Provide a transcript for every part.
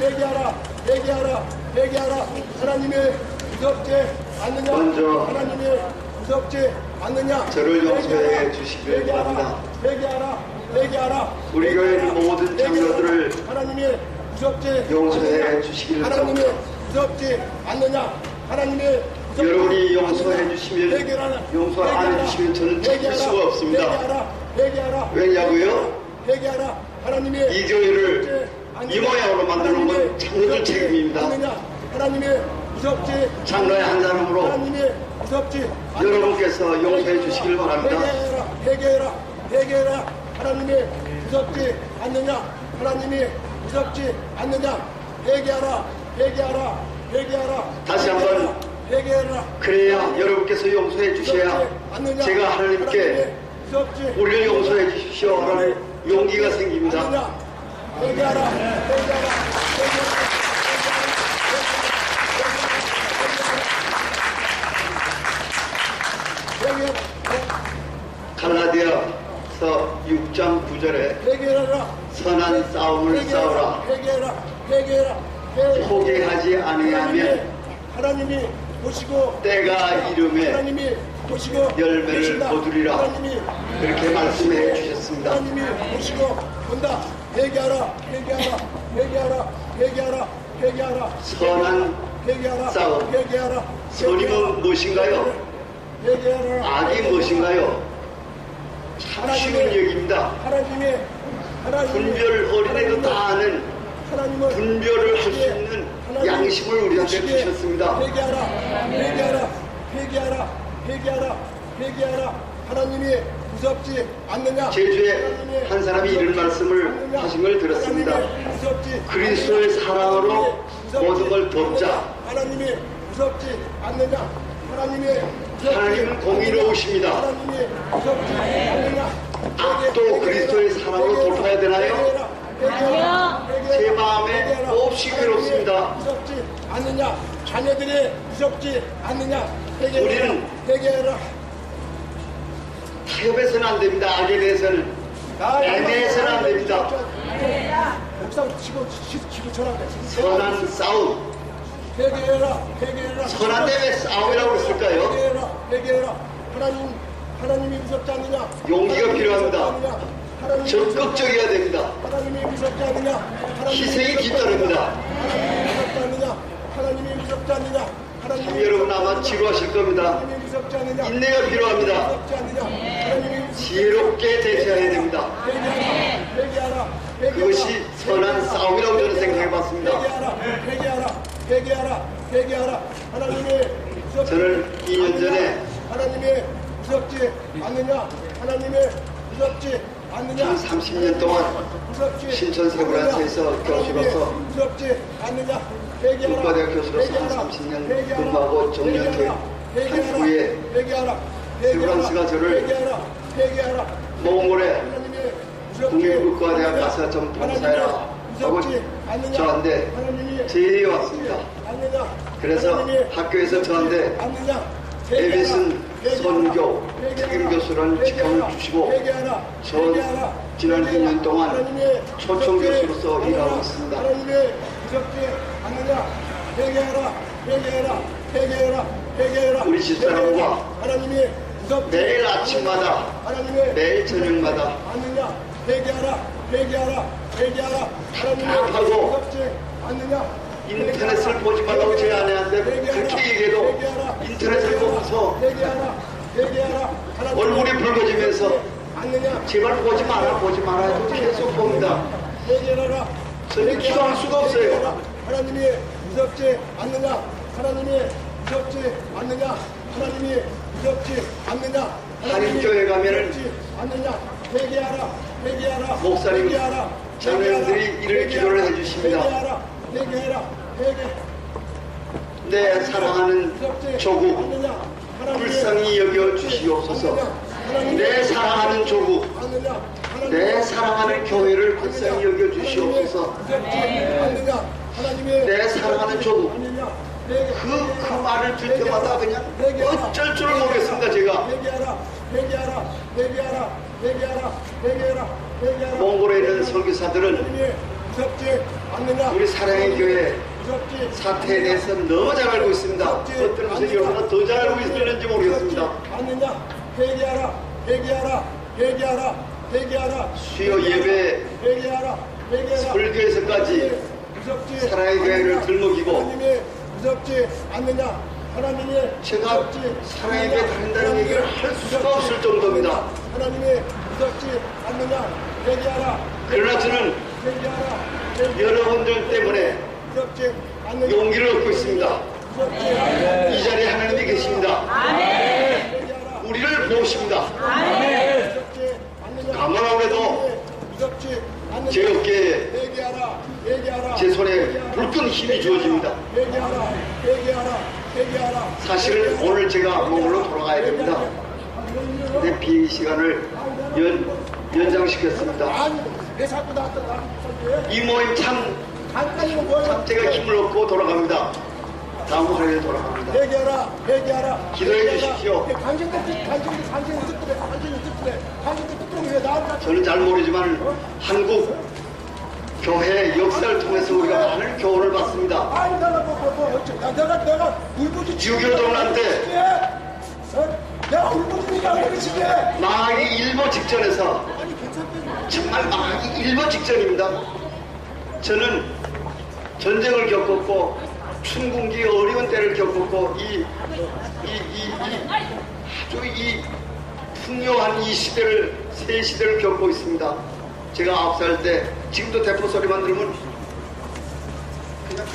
회개하라, 회개하라, 회개하라. 하나님이 무섭지 않느냐? 먼저 하나님이 무섭지 않느냐? 저를 용서해 주시길 바랍니다. 회개하라, 회개하라. 우리 교회 모든 장로들을 하나님이 무섭지 용서해 않느냐? 주시기를 하나님이 바랍니다. 무섭지 않느냐? 하나님이 무섭지 여러분이 용서해 않느냐? 주시면, 회개하라, 용서 안 회개하라, 해주시면 저는 참을 회개하라, 수가 없습니다. 회개하라, 회개하라. 왜냐고요? 회개하라. 하나님이 이 교회를 이 모양으로 만드는 건 장로들 책임입니다. 하나님이 무섭지 장로의 한 사람으로 하나님이 무섭지 여러분께서 용서해 주시길 바랍니다. 회개해라, 회개해라, 회개해라. 하나님이 무섭지 않느냐? 하나님이 무섭지 않느냐? 회개하라, 회개하라, 회개하라. 다시 한번 회개해라. 그래야 여러분께서 용서해 주셔야 제가 하나님께 우리를 용서해 주십시오 라는 용기가 생깁니다. 회개하라, 회개하라, 갈라디아서 6장 9절에 회개하라. 선한 싸움을 싸우라. 회개하라, 회개하라. 포기하지 아니하면 하나님이 보시고 때가 이름에 하나님이 보시고 열매를 계신다. 거두리라. 하나님이 그렇게 말씀해 주셨습니다. 하나님이 보시고 본다. 회개하라, 회개하라, 회개하라, 회개하라, 회개하라. 선한 회개하라, 싸움. 회개하라. 선임은 무엇인가요? 회개하라. 악이 무엇인가요? 참 쉬운 얘기입니다. 하나님이 분별 어린애도 다 아는 하나님은 분별을 할 수 있는 양심을 우리한테 주셨습니다. 회개하라, 회개하라, 회개하라, 회개하라, 회개하라. 하나님이 무섭지 않느냐? 제주에 한 사람이 이런 말씀을 하신 걸 들었습니다. 무섭지 그리스도의 사랑으로 모든 걸 돕자. 하나님이 무섭지 않느냐? 하나님은 공의로우십니다. 하나님이 무섭지 않느냐? 악도 그리스도의 사랑으로 돌파해야 되나요? 아니요. 제 마음에 몹시 괴롭습니다. 무섭지 않느냐? 자녀들이 무섭지 않느냐? 우리는 회개해라. 타협해서는 안 됩니다. 악에 대해서는 애매해서는 안 됩니다. 목상 치고 전화해. 선한 싸움. 회개해라, 회개해라. 선한데 왜 싸움이라고 그랬을까요? 회개해라, 회개해라. 하나님이 무섭지 않느냐? 용기가 필요합니다. 하나님이 적극적이어야 됩니다. 하나님이 무섭지 않느냐? 희생이 뒤따릅니다. 하나님이 무섭지 않느냐? 하나님이 무섭지 않느냐? 참 여러분 아마 지루하실 겁니다. 하나님이 무섭지 않느냐? 인내가 필요합니다. 무섭지 않느냐? 하나님이 지혜롭게 대처해야 됩니다. 회개하라, 그것이 선한 싸움이라고 저는 생각해 봤습니다. 회개하라. 하나님이 무섭지 저는 2년 전에 하나님이 무섭지 않느냐? 하나님이 무섭지 않느냐? 한 30년 동안 무섭지 신천 세브란스에서 교수로서 무섭지 않느냐? 회개하라. 국가대학 교수로서 한 30년 근무하고 정년퇴한 후에 세브란스가 저를 회개하라. 몽골에 하나님이 국립국가대학 가서 좀 봉사해라 하고 저한테 제의해 왔습니다. 그래서 학교에서 저한테 에비슨 선교 특임교수라는 직함을 주시고 저 지난 2년 동안 초청 교수로서 일하고 있습니다. 하나님이 무섭지 않느냐? 회개해라. 우리 집사람과 하나님이 무섭지 매일 아침마다 하나님이 매일 저녁마다 않느냐? 회개하라. 하나님이 답답하고 무섭지 않느냐? 인터넷을 보지 말라고 제 아내한테 그렇게 얘기해도 인터넷을 보면서 회개하라. 얼굴이 붉어지면서 않느냐? 제발 보지 마라 해도 계속 봅니다. 회개하라. 저는 기도할 수가 없어요. 하나님이 무섭지 않느냐? 하나님이 무섭지 않느냐? 하나님이 무섭지 않느냐? 한인교회 가면은 무섭지 않느냐? 회개하라. 목사님, 회개하라. 장로님들이 이런 기도를 해주십니다. 회개해라. 내 사랑하는 조국 불쌍히 여겨 주시옵소서. 내 사랑하는 조국, 내 사랑하는 교회를 불쌍히 여겨 주시옵소서. 내 사랑하는 조국, 그 말을 들 때마다 그냥 어쩔 줄 모르겠습니다. 제가 회개하라. 몽골에 있는 설교사들은 무섭지 않느냐. 우리 사랑의 교회 무섭지 사태에 대해서 너무 잘 알고 있습니다. 어떤 것을 여러분은 더 잘 알고 있을는지 모르겠습니다. 않느냐. 회개하라. 회개하라. 회개하라. 회개하라. 수요 예배 회개하라. 회개하라. 설교에서까지 무섭지 사랑의 교회를 않느냐. 들먹이고 하나님이 무섭지 않느냐. 하나님이 제가 무섭지 사랑의 않느냐. 교회 다닌다는 하나님이 얘기를 할 수가 무섭지 없을 정도입니다. 하나님이 무섭지 않느냐. 회개하라. 그러나 저는 회개하라. 회개하라. 여러분들 때문에 무섭지 않느냐. 용기를 얻고 있습니다. 무섭지 않느냐. 이 자리에 하나님이 계십니다. 회개하라. 우리를 보십니다. 무섭지 않느냐. 가만하고도 무섭지 않느냐. 제 어깨에 회개하라. 회개하라. 제 손에 불끈 힘이 주어집니다. 회개하라. 회개하라. 회개하라. 사실은 오늘 제가 몽골로 돌아가야 됩니다. 내 비행 시간을 연장시켰습니다. 아니, 왜 자꾸 나한테 이 모임 참 잠깐이면 뭐야? 제가 힘을 얻고 돌아갑니다. 다음 화요일에 돌아갑니다. 회개하라. 회개하라. 기도해 주십시오. 당신들 뜻대로 왜 나를 저는 잘 모르지만 한국 교회 역사를 통해서 우리가 많은 교훈을 받습니다. 아니 내가 울부짖 6.25 동란 때 내가 울부짖니까 왜 그러시게? 망하기 일보 직전에서 아니 괜찮대. 정말 망하기 일보 직전입니다. 저는 전쟁을 겪었고 춘궁기 어려운 때를 겪었고 아주 이 풍요한 이 시대를 새 시대를 겪고 있습니다. 제가 9살 때 지금도 대포 소리만 들으면 그냥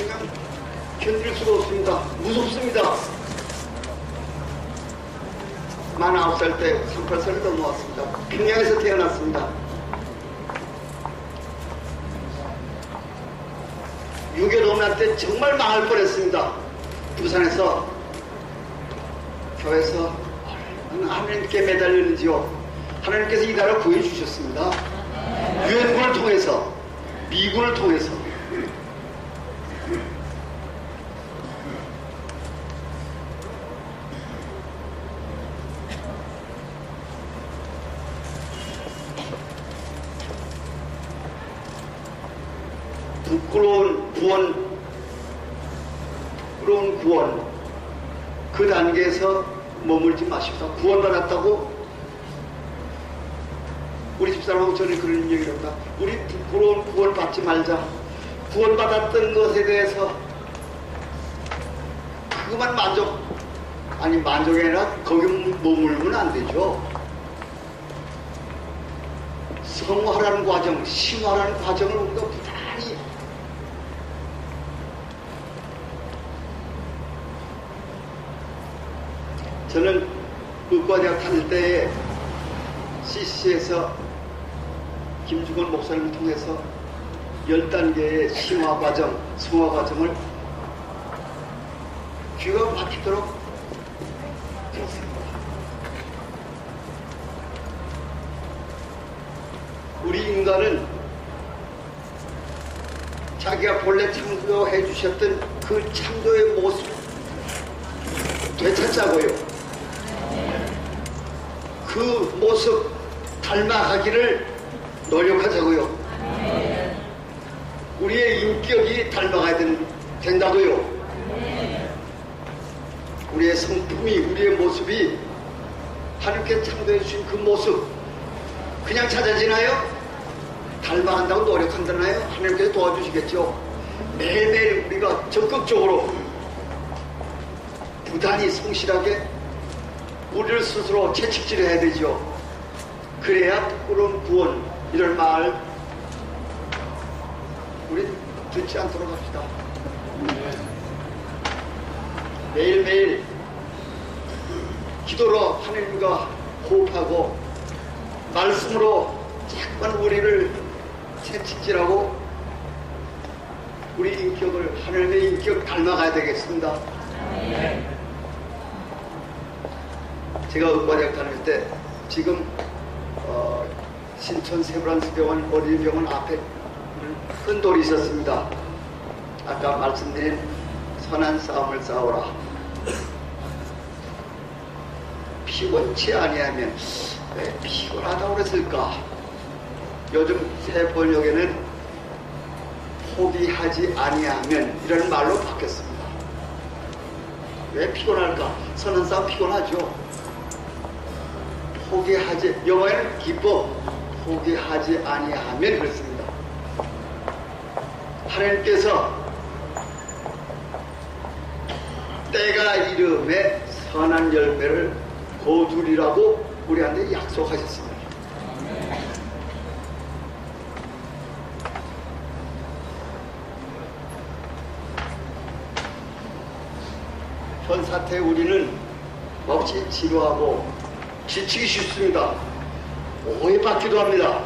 견딜 수가 없습니다. 무섭습니다. 49살 때 38살을 넘어왔습니다. 평양에서 태어났습니다. 6.25 동란 때 정말 망할 뻔했습니다. 부산에서 교회에서 하나님께 매달렸는지요. 하나님께서 이 나라를 구해주셨습니다. 유엔군을 통해서, 미군을 통해서. 부끄러운 구원, 그 단계에서 머물지 마십시다. 구원받았다고? 우리 집사람하고 저는 그런 얘기를 합니다. 우리 부끄러운 구원 받지 말자. 구원받았던 것에 대해서 그것만 만족이 아니라 거기 머물면 안 되죠. 성화라는 과정, 심화라는 과정을 우리가 부단히 저는 의과대학 다닐 때에 CC에서 김중원 목사님을 통해서 10단계의 심화 과정, 성화 과정을 귀가 막히도록 들었습니다. 우리 인간은 자기가 본래 창조해 주셨던 그 창조의 모습 되찾자고요. 그 모습 닮아가기를 노력하자고요. 우리의 인격이 닮아가야 된다고요. 우리의 성품이, 우리의 모습이 하나님께 창조해 주신 그 모습 그냥 찾아지나요? 닮아간다고 노력한다나요? 하나님께서 도와주시겠죠. 매일매일 우리가 적극적으로 부단히 성실하게 우리를 스스로 채찍질해야 되죠. 그래야 부끄러운 구원, 이런 말 우리 듣지 않도록 합시다. 매일매일 기도로 하나님과 호흡하고 말씀으로 자꾸만 우리를 채찍질하고 우리 인격을, 하나님의 인격 닮아가야 되겠습니다. 제가 의과대학 다닐 때 지금 신촌 세브란스 병원 어린이병원 앞에 큰 돌이 있었습니다. 아까 말씀드린 선한 싸움을 싸워라. 피곤치 아니하면 왜 피곤하다고 그랬을까? 요즘 새 번역에는 포기하지 아니하면 이라는 말로 바뀌었습니다. 왜 피곤할까? 선한 싸움 피곤하죠. 포기하지, 영어에는 기법, 포기하지 아니하면 그렇습니다. 하나님께서 때가 이름에 선한 열매를 거두리라고 우리한테 약속하셨습니다. 현 사태에 우리는 몹시 지루하고 지치기 쉽습니다. 오해받기도 합니다.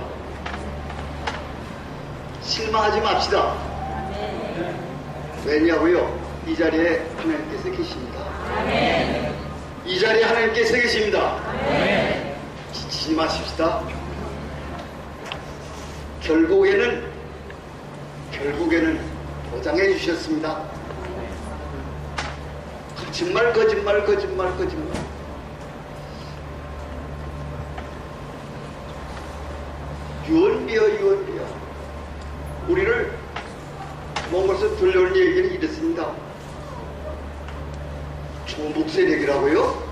실망하지 맙시다. 왜냐고요? 이 자리에 하나님께서 계십니다. 이 자리에 하나님께서 계십니다. 지치지 마십시다. 결국에는 보장해 주셨습니다. 거짓말. 유언비어. 우리를 몽골에서 들려오는 얘기는 이렇습니다. 종북 세력이라고요?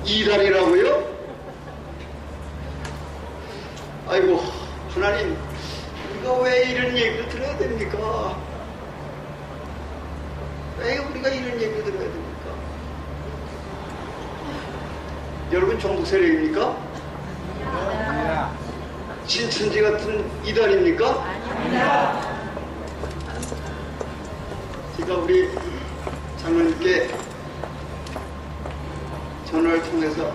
이단이라고요? 아이고, 하나님, 우리가 왜 이런 얘기를 들어야 됩니까? 왜 우리가 이런 얘기를 들어야 됩니까? 여러분 종북 세력입니까? 신천지 같은 이단입니까? 아닙니다. 제가 우리 장로님께 전화를 통해서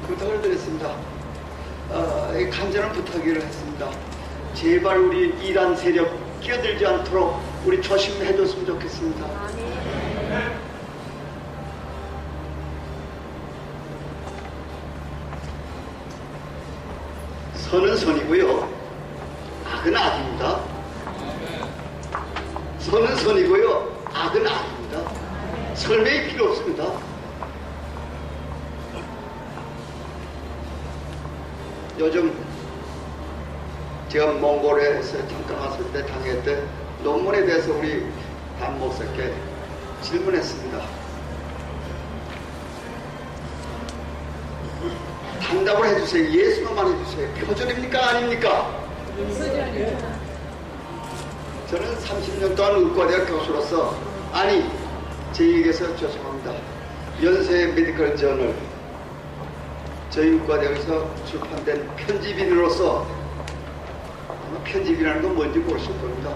부탁을 드렸습니다. 간절한 부탁을 했습니다. 제발 우리 이단 세력 끼어들지 않도록 우리 조심해줬으면 좋겠습니다. 선은 선이고요, 악은 악입니다. 선은 선이고요, 악은 악입니다. 설명이 필요 없습니다. 요즘 제가 몽골에서 잠깐 왔을 때 당했던 논문에 대해서 우리 담 목사께 질문했습니다. 답답을 해주세요. 예수만 해주세요. 표절입니까? 아닙니까? 저는 30년 동안 의과대학 교수로서, 아니, 제 얘기에서 죄송합니다. 연세 메디컬 저널, 저희 의과대학에서 출판된 편집인으로서, 아마 편집이라는 건 뭔지 모르실 겁니다.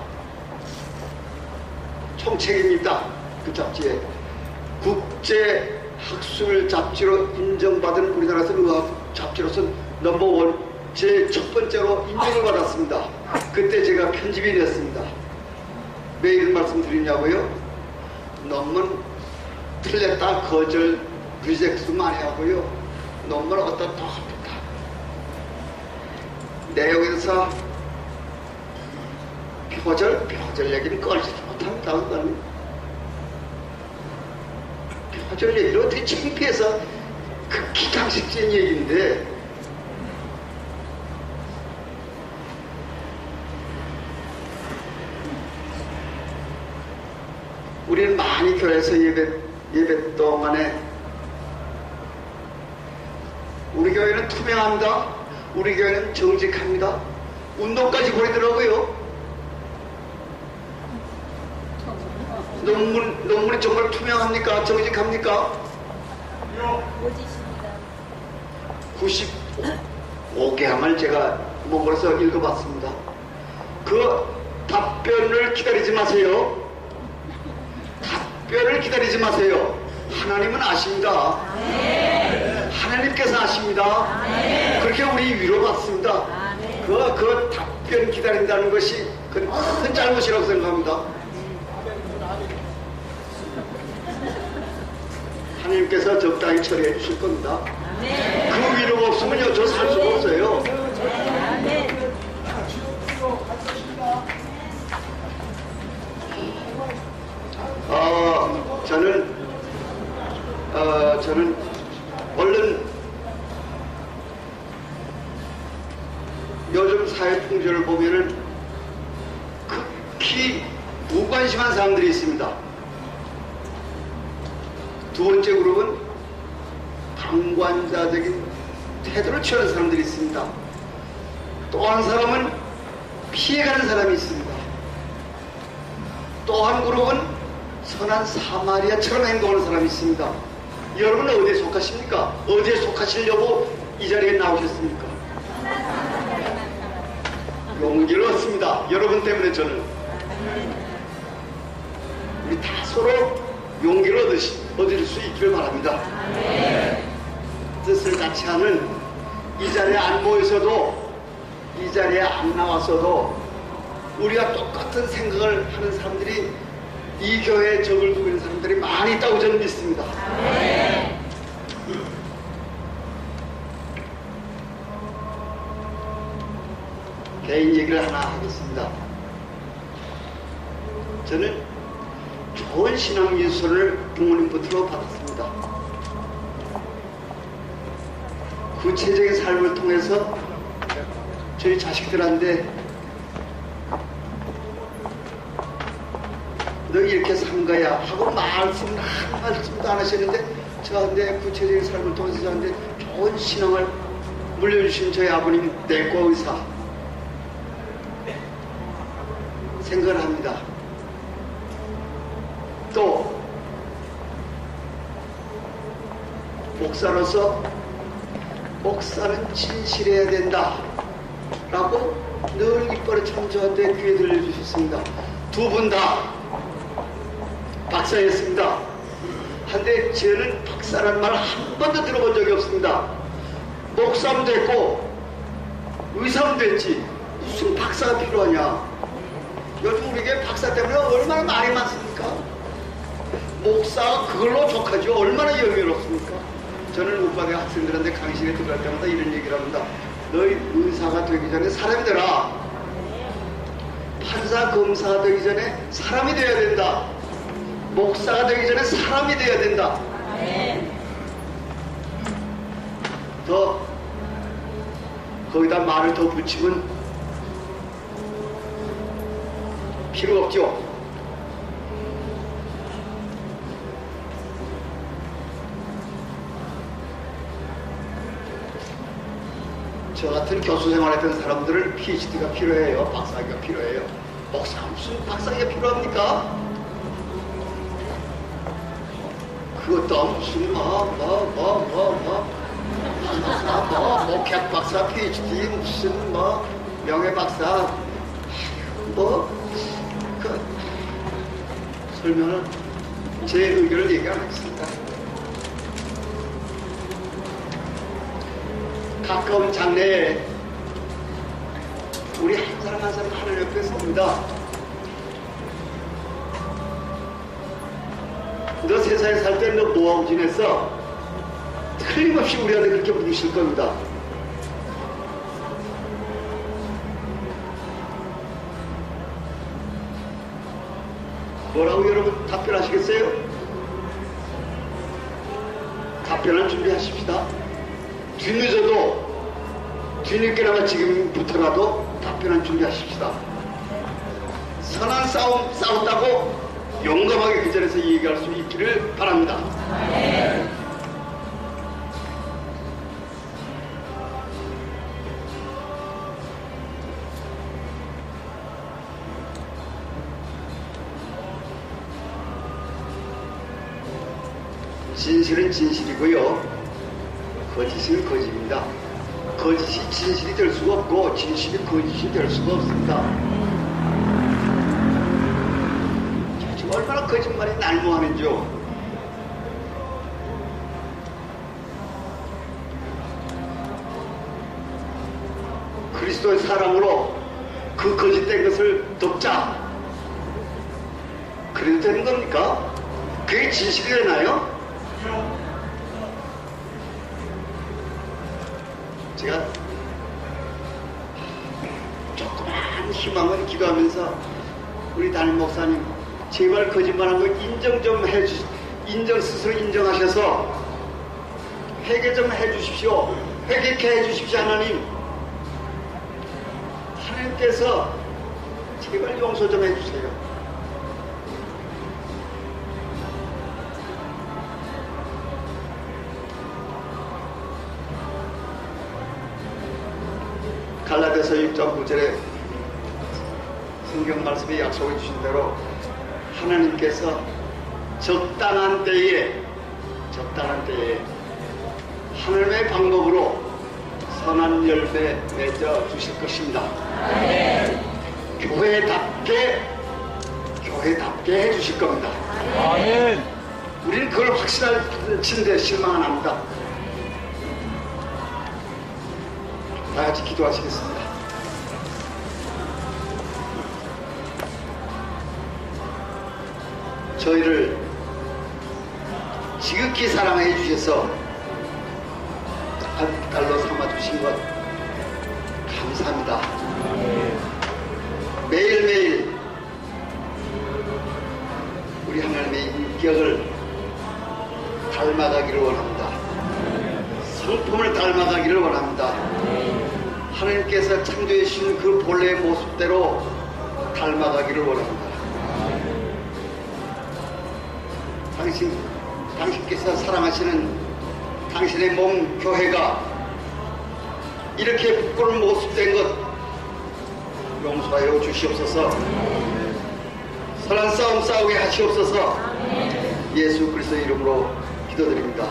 총책입니다. 그 잡지에. 국제 학술 잡지로 인정받은 우리나라에서 의학 잡지로서 넘버원 제 첫 번째로 인정을 받았습니다. 그때 제가 편집인이었습니다. 왜 이런 말씀 드리냐고요? 논문 틀렸다, 거절, 리젝트 많이 하고요. 논문 어디다 또 합니다. 내용에서 표절 얘기는 꺼내지 못합니다. 표절 얘기를 어떻게 창피해서 그 기강식적인 얘기인데, 우리는 많이 교회에서 예배 동안에 우리 교회는 투명합니다. 우리 교회는 정직합니다. 운동까지 보이더라고요. 논문이 정말 투명합니까? 정직합니까? 95개함을 제가 몽골에서 읽어봤습니다. 그 답변을 기다리지 마세요. 답변을 기다리지 마세요. 하나님은 아십니다. 하나님께서 아십니다. 그렇게 우리 위로받습니다. 그 답변 기다린다는 것이 큰 잘못이라고 생각합니다. 하나님께서 적당히 처리해 주실 겁니다. 그 위로가 없으면요, 저 살 수가 없어요. 저는 얼른 요즘 사회 풍조를 보면은 극히 무관심한 사람들이 있습니다. 두 번째 그룹은 방관자적인 태도를 취하는 사람들이 있습니다. 또 한 사람은 피해가는 사람이 있습니다. 또 한 그룹은 선한 사마리아처럼 행동하는 사람이 있습니다. 여러분은 어디에 속하십니까? 어디에 속하시려고 이 자리에 나오셨습니까? 용기를 얻습니다. 여러분 때문에 저는. 우리 다 서로 용기를 얻을 수 있기를 바랍니다. 뜻을 같이 하는 이 자리에 안 모여서도, 이 자리에 안 나왔어도 우리가 똑같은 생각을 하는 사람들이 이 교회에 적을 두고 있는 사람들이 많이 있다고 저는 믿습니다. 개인 얘기를 하나 하겠습니다. 저는 좋은 신앙 유서를 부모님부터 받았습니다. 구체적인 삶을 통해서 저희 자식들한테 너 이렇게 산 거야 하고 말씀을 한 말씀도 안 하셨는데 저한테 구체적인 삶을 통해서 저한테 좋은 신앙을 물려주신 저희 아버님 내과 의사 생각을 합니다. 또 목사로서 목사는 진실해야 된다 라고 늘 이빨을 참 저한테 귀에 들려주셨습니다. 두 분 다 박사였습니다. 한데 저는 박사란 말 한 번도 들어본 적이 없습니다. 목사도 됐고 의사도 됐지 무슨 박사가 필요하냐. 요즘 우리에게 박사 때문에 얼마나 말이 많습니까? 목사가 그걸로 족하죠. 얼마나 여유롭습니까? 저는 우파대 학생들한테 강의실에 들어갈 때마다 이런 얘기를 합니다. 너희 의사가 되기 전에 사람이 되라. 판사, 검사가 되기 전에 사람이 되어야 된다. 목사가 되기 전에 사람이 되어야 된다. 더 거기다 말을 더 붙이면 필요 없죠. 저 같은 교수 생활했던 사람들은 PhD가 필요해요. 박사학위가 필요해요. 목사 무슨 박사학위가 필요합니까? 그것도 무슨 목약 박사, PhD 무슨 명예 박사 설명을 제 의견을 얘기 안 하겠습니다. 가까운 장래에 우리 한 사람 한 사람 하늘 옆에 섭니다. 너 세상에 살 때 너 뭐하고 지냈어? 틀림없이 우리한테 그렇게 물으실 겁니다. 뭐라고 여러분 답변하시겠어요? 답변을 준비하십시다. 뒤늦어도 뒤늦게나마 지금부터라도 답변을 준비하십시다. 선한 싸움 싸웠다고 용감하게 그 자리에서 얘기할 수 있기를 바랍니다. 진실은 진실이고요. 거짓은 거짓입니다. 거짓이 진실이 될 수가 없고 진실이 거짓이 될 수가 없습니다. 지금 얼마나 거짓말이 난무하는지요. 그리스도의 사랑으로 그 거짓된 것을 덮자. 그래도 되는 겁니까? 그게 진실이 되나요? 제가 조그만 희망을 기도하면서 우리 담임 목사님 제발 거짓말한 거 인정 좀 스스로 인정하셔서 회개 좀 해주십시오. 회개케 해주십시오. 하나님 하나님께서 제발 용서 좀 해주세요. 갈라디아서 6장 9절에 성경 말씀에 약속해 주신 대로 하나님께서 적당한 때에 하나님의 방법으로 선한 열매 맺어 주실 것입니다. 교회답게 해 주실 겁니다. 아멘. 우리는 그걸 확신할진데 실망 안 합니다. 다 같이 기도하시겠습니다. 저희를 지극히 사랑해 주셔서 딸로 삼아 주신 것 감사합니다. 매일매일 우리 하나님의 인격을 닮아가기를 원합니다. 성품을 닮아가기를 원합니다. 하나님께서 창조해 주신 그 본래의 모습대로 닮아가기를 원합니다. 당신께서 사랑하시는 당신의 몸 교회가 이렇게 부끄러운 모습된 것 용서하여 주시옵소서. 선한 싸움 싸우게 하시옵소서. 예수 그리스도의 이름으로 기도드립니다.